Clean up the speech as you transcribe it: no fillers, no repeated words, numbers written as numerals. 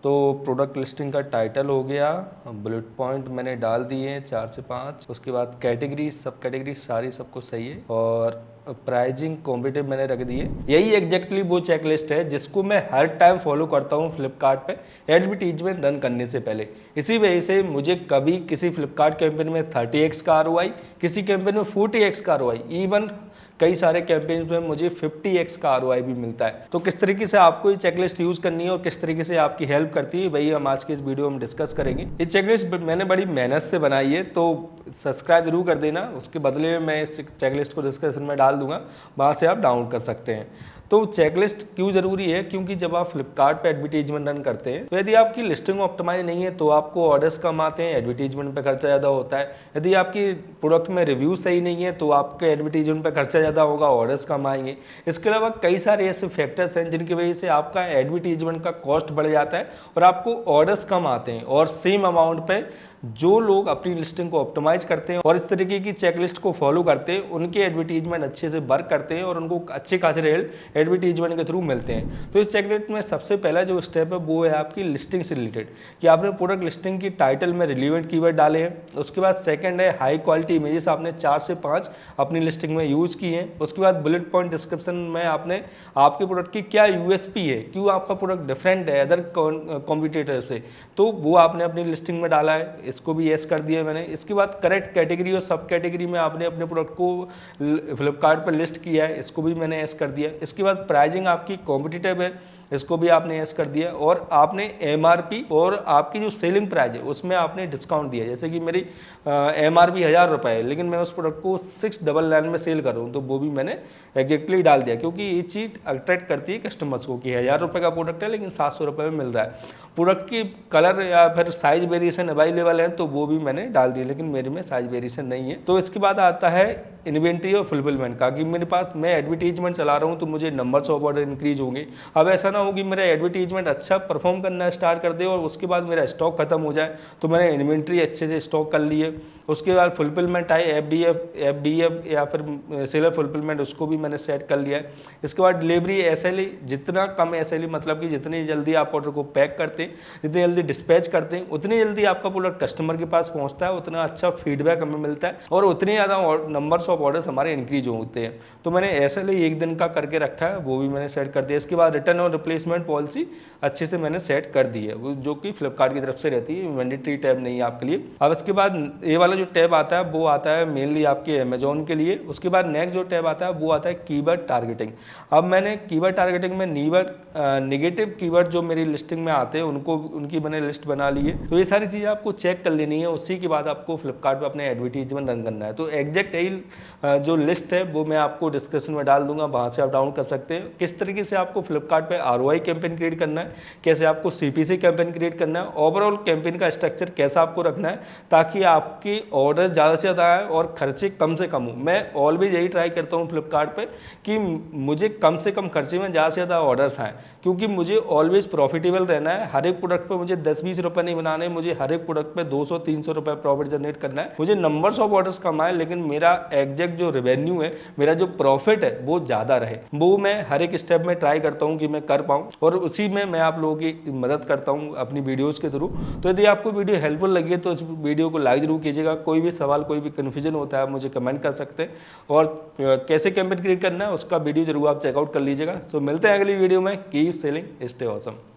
तो product listing का title हो गया, बुलेट पॉइंट मैंने डाल दिए हैं 4 से 5। उसके बाद कैटेगरी, सब कैटेगरी सारी सबको सही है, और प्राइजिंग कॉम्पिटिटिव मैंने रख दिए। यही एग्जैक्टली वो चेकलिस्ट है जिसको मैं हर टाइम फॉलो करता हूँ फ्लिपकार्ट पे एडवर्टीजमेंट रन करने से पहले। इसी वजह से मुझे कभी किसी फ्लिपकार्ट कैंपेन में 30x का ROI, किसी कैंपेन में 40x का ROI, इवन कई सारे कैंपेन्स में मुझे 50x का ROI भी मिलता है। तो किस तरीके से आपको ये चेकलिस्ट यूज करनी है और किस तरीके से आपकी हेल्प करती है, वही हम आज के इस वीडियो में डिस्कस करेंगे। ये चेकलिस्ट मैंने बड़ी मेहनत से बनाई है, तो सब्सक्राइब जरूर कर देना। उसके बदले में मैं इस चेकलिस्ट को डिस्क्रिप्शन में डाल दूंगा, वहाँ से आप डाउनलोड कर सकते हैं। तो चेकलिस्ट क्यों जरूरी है? क्योंकि जब आप फ्लिपकार्ट पे एडवर्टीजमेंट रन करते हैं तो यदि आपकी लिस्टिंग ऑप्टिमाइज नहीं है तो आपको ऑर्डर्स कम आते हैं, एडवर्टीजमेंट पे खर्चा ज़्यादा होता है। यदि आपकी प्रोडक्ट में रिव्यू सही नहीं है तो आपके एडवर्टीजमेंट पे खर्चा ज़्यादा होगा, ऑर्डर्स कम आएंगे। इसके अलावा कई सारे ऐसे फैक्टर्स हैं जिनकी वजह से आपका एडवर्टीजमेंट का कॉस्ट बढ़ जाता है और आपको ऑर्डर्स कम आते हैं, और सेम अमाउंट पे जो लोग अपनी लिस्टिंग को ऑप्टिमाइज करते हैं और इस तरीके की चेकलिस्ट को फॉलो करते हैं उनके एडवर्टीजमेंट अच्छे से वर्क करते हैं और उनको अच्छे खासे रिजल्ट एडवर्टीजमेंट के थ्रू मिलते हैं। तो इस चेकलिस्ट में सबसे पहला जो स्टेप है वो है आपकी लिस्टिंग से रिलेटेड, कि आपने प्रोडक्ट लिस्टिंग की टाइटल में रिलेवेंट कीवर्ड डाले हैं। उसके बाद सेकंड है हाई क्वालिटी इमेजेस आपने 4 से 5 अपनी लिस्टिंग में यूज की हैं। उसके बाद बुलेट पॉइंट डिस्क्रिप्शन में आपने आपके प्रोडक्ट की क्या USP है, क्यों आपका प्रोडक्ट डिफरेंट है अदर कॉम्पिटिटर से, तो वो आपने अपनी लिस्टिंग में डाला है, इसको भी यस कर दिया मैंने। इसके बाद करेक्ट कैटेगरी और सब कैटेगरी में आपने अपने प्रोडक्ट को फ्लिपकार्ट पर लिस्ट किया है, इसको भी मैंने यस कर दिया। इसके बाद प्राइजिंग आपकी कॉम्पिटिटिव है, इसको भी आपने यस कर दिया, और आपने MRP और आपकी जो सेलिंग प्राइस है उसमें आपने डिस्काउंट दिया। जैसे कि मेरी MRP 1000 रुपये है लेकिन मैं उस प्रोडक्ट को 699 में सेल कर रहा हूँ, तो वो भी मैंने एग्जैक्टली डाल दिया, क्योंकि ये चीज़ अट्रैक्ट करती है कस्टमर्स को कि 1000 रुपये का प्रोडक्ट है लेकिन 700 रुपये में मिल रहा है। प्रोडक्ट की कलर या फिर साइज वेरिएशन अवेलेबल है तो वो भी मैंने डाल दिया, लेकिन मेरे में साइज वेरिएशन नहीं है। तो इसके बाद आता है इन्वेंट्री और फुलफिलमेंट का, कि मेरे पास मैं एडवर्टीजमेंट चला रहा हूँ तो मुझे नंबर्स ऑफ ऑर्डर इंक्रीज होंगे। अब ऐसा ना हो कि मेरा एडवर्टीजमेंट अच्छा परफॉर्म करना स्टार्ट कर दे और उसके बाद मेरा स्टॉक खत्म हो जाए, तो मैंने इन्वेंट्री अच्छे से स्टॉक कर ली है। उसके बाद फुलफिलमेंट आए, FBF या फिर सेलर फुलफिलमेंट, उसको भी मैंने सेट कर लिया है। इसके बाद डिलीवरी SLA, जितना कम SLA मतलब कि जितनी जल्दी आप ऑर्डर को पैक करते हैं, जितनी जल्दी डिस्पैच करते हैं, उतनी जल्दी आपका प्रोडक्ट कस्टमर के पास पहुंचता है, उतना अच्छा फीडबैक हमें मिलता है और उतने ज़्यादा नंबर्स ऑफ ऑर्डर्स हमारे इंक्रीज होते हैं। तो मैंने SLA 1 दिन का करके रखा है, वो भी मैंने सेट कर दिया। इसके बाद रिटर्न और रिप्लेसमेंट पॉलिसी अच्छे से मैंने सेट कर दी है, वो जो कि फ्लिपकार्ट की तरफ से रहती है, मैंडेटरी टैब नहीं है आपके लिए। अब इसके बाद ये वाला जो टैब आता है वो आता है मेनली आपके अमेजोन के लिए। उसके बाद नेक्स्ट जो टैब आता है वो आता है कीवर्ड टारगेटिंग। अब मैंने कीवर्ड टारगेटिंग में नेगेटिव कीवर्ड जो मेरी लिस्टिंग में आते हैं उनकी मैंने लिस्ट बना ली है। तो ये सारी चीज़ें आपको चेक कर लेनी है, उसी के बाद आपको फ्लिपकार्ट पे अपने एडवर्टीजमेंट रन करना है। तो एग्जैक्ट यही जो लिस्ट है वो मैं आपको डिस्क्रिप्शन में डाल दूंगा, वहाँ से आप डाउनलोड कर सकते हैं। किस तरीके से आपको फ्लिपकार्ट पे ROI कैंपेन क्रिएट करना है, कैसे आपको CPC कैंपेन क्रिएट करना है, ओवरऑल कैंपेन का स्ट्रक्चर कैसा आपको रखना है ताकि आपकी ऑर्डर ज़्यादा से ज़्यादा आए और खर्चे कम से कम हो। मैं ऑलवेज यही ट्राई करता हूँ फ्लिपकार्ट पर कि मुझे कम से कम खर्चे में ज़्यादा से ज़्यादा ऑर्डर्स आए, क्योंकि मुझे ऑलवेज प्रॉफिटेबल रहना है। हर एक प्रोडक्ट पे मुझे 10-20 रुपए नहीं बनाने, मुझे हर एक प्रोडक्ट पे 200-300 रुपए प्रॉफिट जनरेट करना है। मुझे नंबर्स ऑफ ऑर्डर्स कम आए लेकिन मेरा एग्जैक्ट जो रेवेन्यू है, मेरा जो प्रॉफिट है वो ज़्यादा रहे। वो मैं हर एक स्टेप में ट्राई करता हूँ कि मैं कर पाऊँ, और उसी में मैं आप लोगों की मदद करता हूँ अपनी वीडियोज़ के थ्रू। तो यदि आपको वीडियो हेल्पफुल लगी है तो इस वीडियो को लाइक जरूर कीजिएगा। कोई भी सवाल, कोई भी कन्फ्यूजन होता है आप मुझे कमेंट कर सकते हैं, और कैसे कैंपेन क्रिएट करना है उसका वीडियो जरूर आप चेकआउट कर लीजिएगा। सो मिलते हैं अगली वीडियो में। Keep selling, stay awesome.